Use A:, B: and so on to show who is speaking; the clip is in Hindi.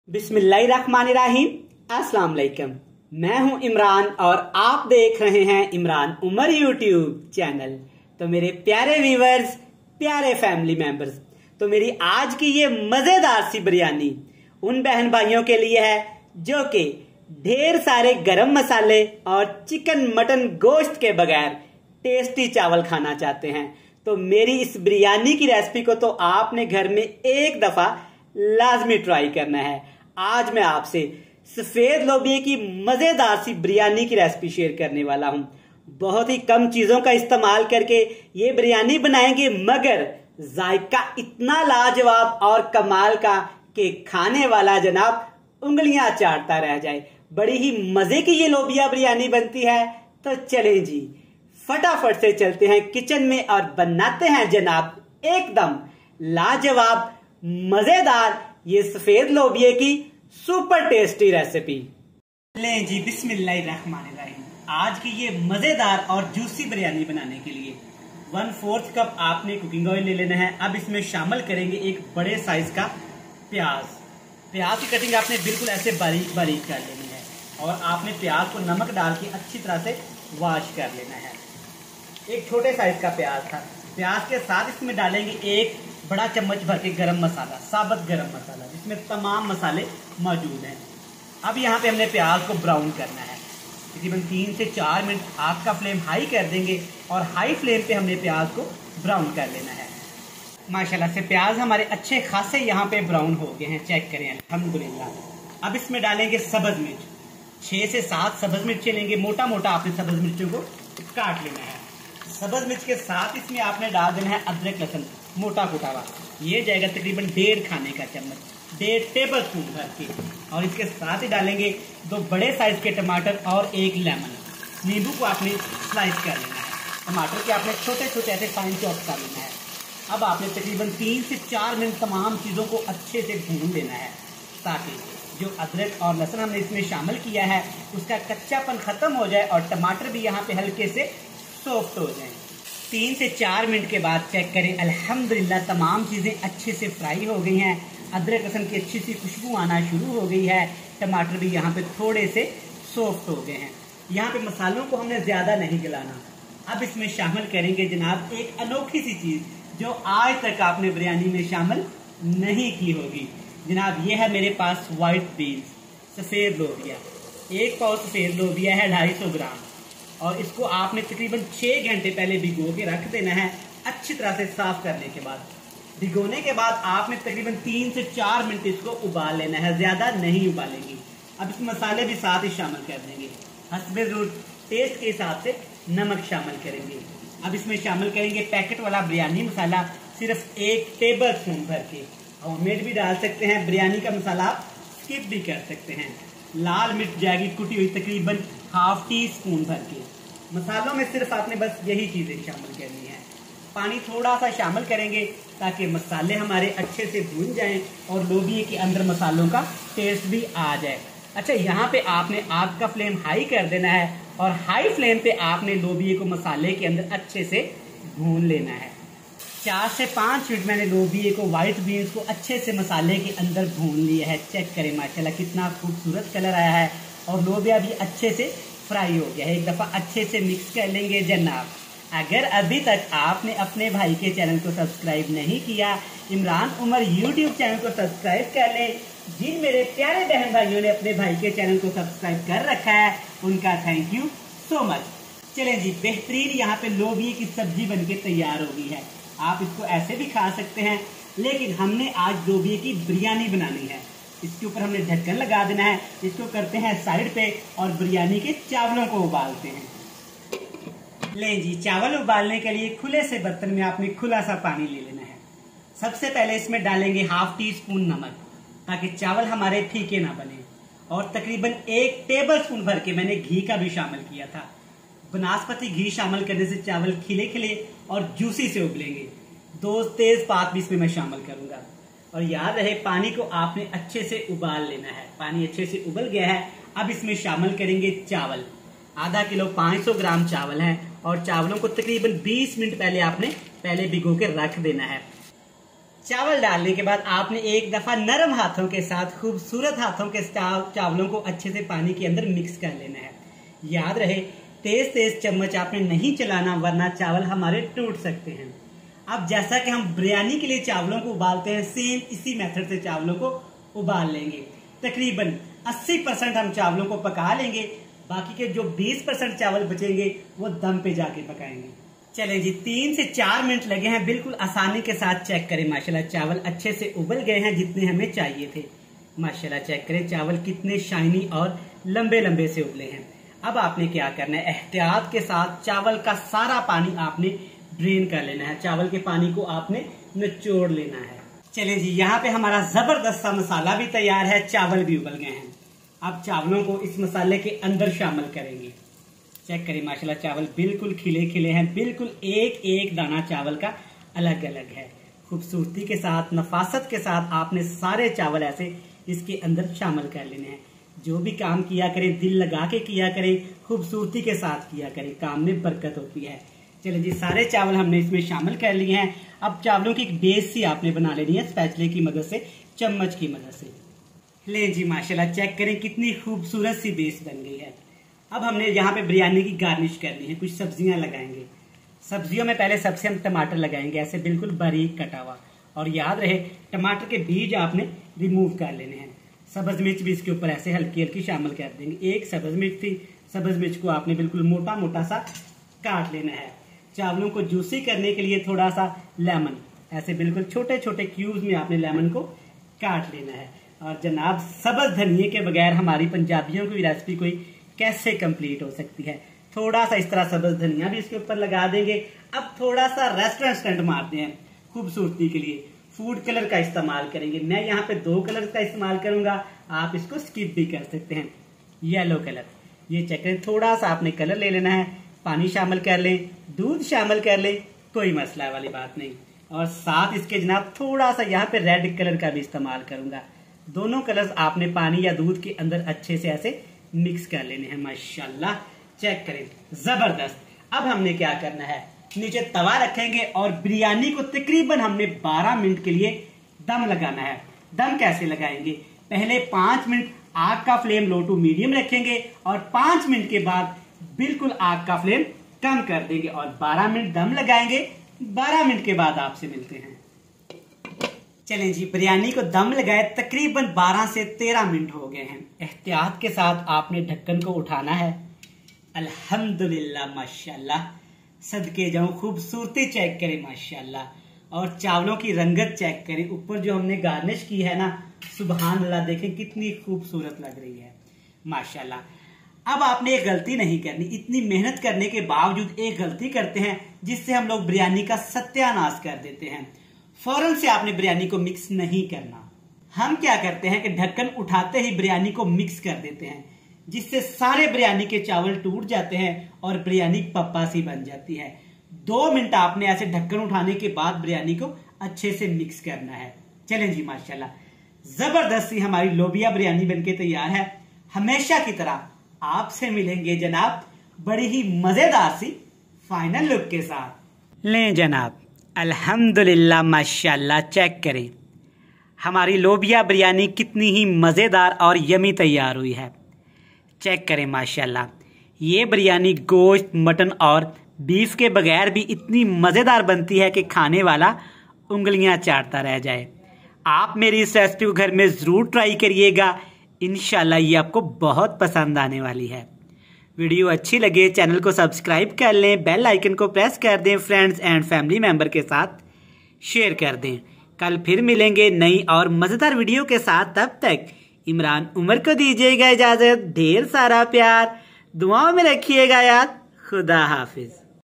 A: बिस्मिल्लाहिर्रहमानिर्रहीम। अस्सलाम वालेकुम। मैं हूं इमरान और आप देख रहे हैं इमरान उमर यूट्यूब चैनल। तो मेरे प्यारे व्यूवर्स, प्यारे फैमिली मेंबर्स, तो मेरी आज की ये मजेदार सी बिरयानी उन बहन भाइयों के लिए है जो कि ढेर सारे गरम मसाले और चिकन मटन गोश्त के बगैर टेस्टी चावल खाना चाहते हैं। तो मेरी इस बिरयानी की रेसिपी को तो आपने घर में एक दफा लाजमी ट्राई करना है। आज मैं आपसे सफेद लोबिया की मजेदार सी बिरयानी की रेसिपी शेयर करने वाला हूं। बहुत ही कम चीजों का इस्तेमाल करके ये बिरयानी बनाएंगे, मगर जायका इतना लाजवाब और कमाल का कि खाने वाला जनाब उंगलियां चाटता रह जाए। बड़ी ही मजे की ये लोबिया बिरयानी बनती है। तो चलें जी, फटाफट से चलते हैं किचन में और बनाते हैं जनाब एकदम लाजवाब मजेदार ये सफेद लोबिया की सुपर टेस्टी रेसिपी। लें जी, बिस्मिल्लाहिर्रहमानिर्रहीम। आज की ये मजेदार और जूसी बिरयानी बनाने के लिए 1/4 कप आपने कुकिंग ऑयल ले लेना है। अब इसमें शामिल करेंगे एक बड़े साइज का प्याज। प्याज की कटिंग आपने बिल्कुल ऐसे बारीक बारीक कर लेनी है और आपने प्याज को नमक डाल के अच्छी तरह से वॉश कर लेना है। एक छोटे साइज का प्याज था। प्याज के साथ इसमें डालेंगे एक बड़ा चम्मच भर के गरम मसाला, साबुत गरम मसाला, जिसमें तमाम मसाले मौजूद हैं। अब यहाँ पे हमने प्याज को ब्राउन करना है। तकरीबन 3 से 4 मिनट आग का फ्लेम हाई कर देंगे और हाई फ्लेम पे हमने प्याज को ब्राउन कर लेना है। माशाल्लाह से प्याज हमारे अच्छे खासे यहाँ पे ब्राउन हो गए हैं, चेक करें अल्हम्दुलिल्लाह। अब इसमें डालेंगे सब्ज मिर्च। 6 से 7 सब्ज मिर्चें लेंगे, मोटा मोटा आपने सब्ज मिर्चों को काट लेना है। सब्ज मिर्च के साथ इसमें आपने डाल देना है अदरक लहसुन मोटा कुटा हुआ। ये जाएगा तकरीबन 1.5 खाने का चम्मच, 1.5 टेबल स्पून भर के। और इसके साथ ही डालेंगे 2 बड़े साइज के टमाटर और 1 लेमन। नींबू को आपने स्लाइस कर लेना है। टमाटर के आपने छोटे छोटे ऐसे फाइन चॉप कर लेना है। अब आपने तकरीबन 3 से 4 मिनट तमाम चीज़ों को अच्छे से भून लेना है, ताकि जो अदरक और लहसुन हमने इसमें शामिल किया है उसका कच्चापन खत्म हो जाए और टमाटर भी यहाँ पे हल्के से सॉफ्ट हो जाए। 3 से 4 मिनट के बाद चेक करें, अल्हम्दुलिल्लाह तमाम चीज़ें अच्छे से फ्राई हो गई हैं। अदरक लहसुन की अच्छी सी खुशबू आना शुरू हो गई है। टमाटर भी यहाँ पे थोड़े से सॉफ्ट हो गए हैं। यहाँ पे मसालों को हमने ज़्यादा नहीं गलाना। अब इसमें शामिल करेंगे जनाब एक अनोखी सी चीज़ जो आज तक आपने बिरयानी में शामिल नहीं की होगी। जनाब ये है मेरे पास वाइट बीन्स, सफ़ेद लोबिया। 1 पाव सफ़ेद लोबिया है 250 ग्राम और इसको आपने तकरीबन 6 घंटे पहले भिगो के रख देना है, अच्छी तरह से साफ करने के बाद। भिगोने के बाद आपने तकरीबन 3 से 4 मिनट इसको उबाल लेना है, ज़्यादा नहीं उबालेंगे। अब इस मसाले भी साथ ही शामिल कर देंगे। हस्बे ज़रूरत टेस्ट के हिसाब से नमक शामिल करेंगे। अब इसमें शामिल करेंगे पैकेट वाला बिरयानी मसाला, सिर्फ 1 टेबल स्पून भर के। होममेड भी डाल सकते हैं, बिरयानी का मसाला आप स्किप भी कर सकते हैं। लाल मिर्च जाएगी कुटी हुई तकरीबन 1/2 टीस्पून भर के। मसालों में सिर्फ आपने बस यही चीजें शामिल करनी है। पानी थोड़ा सा शामिल करेंगे ताकि मसाले हमारे अच्छे से भून जाएं और लोबिया के अंदर मसालों का टेस्ट भी आ जाए। अच्छा, यहाँ पे आपने आग का फ्लेम हाई कर देना है और हाई फ्लेम पे आपने लोबिया को मसाले के अंदर अच्छे से भून लेना है। 4 से 5 मिनट मैंने लोबिया को, व्हाइट बीन्स को अच्छे से मसाले के अंदर भून लिया है। चेक करें माशाल्लाह कितना खूबसूरत कलर आया है और लोबिया भी अच्छे से फ्राई हो गया है। एक दफ़ा अच्छे से मिक्स कर लेंगे जनाब। अगर अभी तक आपने अपने भाई के चैनल को सब्सक्राइब नहीं किया, इमरान उमर यूट्यूब चैनल को सब्सक्राइब कर लें। जिन मेरे प्यारे बहन भाइयों ने अपने भाई के चैनल को सब्सक्राइब कर रखा है उनका थैंक यू सो मच। चलें जी, बेहतरीन यहाँ पे लोबिया की सब्जी बनके तैयार हो गई है। आप इसको ऐसे भी खा सकते हैं, लेकिन हमने आज लोबिया की बिरयानी बनानी है। इसके ऊपर हमने ढक्कन लगा देना है। इसको करते हैं साइड पे और बिरयानी के चावलों को उबालते हैं। लें जी, चावल उबालने के लिए खुले से बर्तन में आपने खुला सा पानी ले लेना है। सबसे पहले इसमें डालेंगे 1/2 टीस्पून नमक, ताकि चावल हमारे फीके ना बने। और तकरीबन 1 टेबल स्पून भर के मैंने घी का भी शामिल किया था। बनास्पति घी शामिल करने से चावल खिले खिले और जूसी से उबलेंगे। 2 तेजपात भी इसमें मैं शामिल करूंगा। और याद रहे, पानी को आपने अच्छे से उबाल लेना है। पानी अच्छे से उबल गया है। अब इसमें शामिल करेंगे चावल। आधा किलो 500 ग्राम चावल है और चावलों को तकरीबन 20 मिनट पहले आपने भिगो के रख देना है। चावल डालने के बाद आपने एक दफा नरम हाथों के साथ, खूबसूरत हाथों के चावलों को अच्छे से पानी के अंदर मिक्स कर लेना है। याद रहे तेज तेज चम्मच आपने नहीं चलाना, वरना चावल हमारे टूट सकते हैं। अब जैसा कि हम बिरयानी के लिए चावलों को उबालते हैं, सेम इसी मेथड से चावलों को उबाल लेंगे। तकरीबन 80% हम चावलों को पका लेंगे, बाकी के जो 20% चावल बचेंगे वो दम पे जाके पकाएंगे। चलें जी, 3 से 4 मिनट लगे हैं, बिल्कुल आसानी के साथ चेक करें। माशाल्लाह चावल अच्छे से उबल गए हैं जितने हमें चाहिए थे। माशाल्लाह चेक करें चावल कितने शाइनी और लंबे लंबे से उबले हैं। अब आपने क्या करना है, एहतियात के साथ चावल का सारा पानी आपने ड्रेन कर लेना है। चावल के पानी को आपने निचोड़ लेना है। चलिए जी, यहाँ पे हमारा जबरदस्त सा मसाला भी तैयार है, चावल भी उबल गए हैं। अब चावलों को इस मसाले के अंदर शामिल करेंगे। चेक करें माशाल्लाह चावल बिल्कुल खिले खिले हैं, बिल्कुल एक एक दाना चावल का अलग अलग है। खूबसूरती के साथ, नफासत के साथ आपने सारे चावल ऐसे इसके अंदर शामिल कर लेने हैं। जो भी काम किया करें दिल लगा के किया करें, खूबसूरती के साथ किया करें, काम में बरकत होती है। चलिए जी, सारे चावल हमने इसमें शामिल कर लिए हैं। अब चावलों की एक बेस सी आपने बना लेनी है स्पैचुले की मदद से, चम्मच की मदद से। ले जी माशाल्लाह चेक करें कितनी खूबसूरत सी बेस बन गई है। अब हमने यहाँ पे बिरयानी की गार्निश करनी है, कुछ सब्जियां लगाएंगे। सब्जियों में पहले सबसे हम टमाटर लगाएंगे, ऐसे बिल्कुल बारीक कटा हुआ। और याद रहे टमाटर के बीज आपने रिमूव कर लेने हैं। सब्ज मिर्च भी इसके ऊपर ऐसे हल्की हल्की शामिल कर देंगे। एक सब्ज मिर्च थी, सब्ज मिर्च को आपने बिल्कुल मोटा मोटा सा काट लेना है। चावलों को जूसी करने के लिए थोड़ा सा लेमन, ऐसे बिल्कुल छोटे छोटे क्यूब्स में आपने लेमन को काट लेना है। और जनाब सब्ज धनिए के बगैर हमारी पंजाबियों की रेसिपी कोई कैसे कंप्लीट हो सकती है। थोड़ा सा इस तरह सब्ज धनिया भी इसके ऊपर लगा देंगे। अब थोड़ा सा रेस्टोरेंट स्टंट मारते हैं खूबसूरती के लिए, फूड कलर का इस्तेमाल करेंगे। मैं यहाँ पे 2 कलर का इस्तेमाल करूंगा, आप इसको स्किप भी कर सकते हैं। येलो कलर, ये चेक करें, थोड़ा सा आपने कलर ले लेना है, पानी शामिल कर लें, दूध शामिल कर लें, कोई मसला वाली बात नहीं। और साथ इसके जनाब थोड़ा सा यहाँ पे रेड कलर का भी इस्तेमाल करूंगा। दोनों कलर्स आपने पानी या दूध के अंदर अच्छे से ऐसे मिक्स कर लेने हैं। माशाल्लाह चेक करें, जबरदस्त। अब हमने क्या करना है, नीचे तवा रखेंगे और बिरयानी को तकरीबन हमने 12 मिनट के लिए दम लगाना है। दम कैसे लगाएंगे, पहले 5 मिनट आग का फ्लेम लो टू मीडियम रखेंगे और 5 मिनट के बाद बिल्कुल आग का फ्लेम कम कर देंगे और 12 मिनट दम लगाएंगे। 12 मिनट के बाद आपसे मिलते हैं। चलें जी, बिरयानी को दम लगाए तकरीबन 12 से 13 मिनट हो गए हैं। एहतियात के साथ आपने ढक्कन को उठाना है। अल्हम्दुलिल्लाह माशाल्लाह, सदके जाऊं, खूबसूरती चेक करें माशाल्लाह। और चावलों की रंगत चेक करें, ऊपर जो हमने गार्निश की है ना, सुबहान अल्लाह, देखें कितनी खूबसूरत लग रही है माशाल्लाह। अब आपने एक गलती नहीं करनी, इतनी मेहनत करने के बावजूद एक गलती करते हैं जिससे हम लोग बिरयानी का सत्यानाश कर देते हैं। फौरन से आपने बिरयानी को मिक्स नहीं करना। हम क्या करते हैं कि ढक्कन उठाते ही बिरयानी को मिक्स कर देते हैं, जिससे सारे बिरयानी के चावल टूट जाते हैं और बिरयानी पप्पा सी बन जाती है। 2 मिनट आपने ऐसे ढक्कन उठाने के बाद बिरयानी को अच्छे से मिक्स करना है। चलें जी माशाल्लाह, जबरदस्त सी हमारी लोबिया बिरयानी बनके तैयार है। हमेशा की तरह आपसे मिलेंगे जनाब बड़ी ही मजेदार सी फाइनल लुक के साथ। लें जनाब, अल्हम्दुलिल्लाह माशाल्लाह, चेक करें हमारी लोबिया बिरयानी कितनी ही मज़ेदार और यमी तैयार हुई है। चेक करें माशाल्लाह, ये बिरयानी गोश्त, मटन और बीफ के बगैर भी इतनी मज़ेदार बनती है कि खाने वाला उंगलियां चाटता रह जाए। आप मेरी इस रेसिपी को घर में ज़रूर ट्राई करिएगा, इंशाल्लाह ये आपको बहुत पसंद आने वाली है। वीडियो अच्छी लगे चैनल को सब्सक्राइब कर लें, बेल आइकन को प्रेस कर दें, फ्रेंड्स एंड फैमिली मेंबर के साथ शेयर कर दें। कल फिर मिलेंगे नई और मज़ेदार वीडियो के साथ। तब तक इमरान उमर को दीजिएगा इजाज़त। ढेर सारा प्यार, दुआओं में रखिएगा याद। खुदा हाफिज।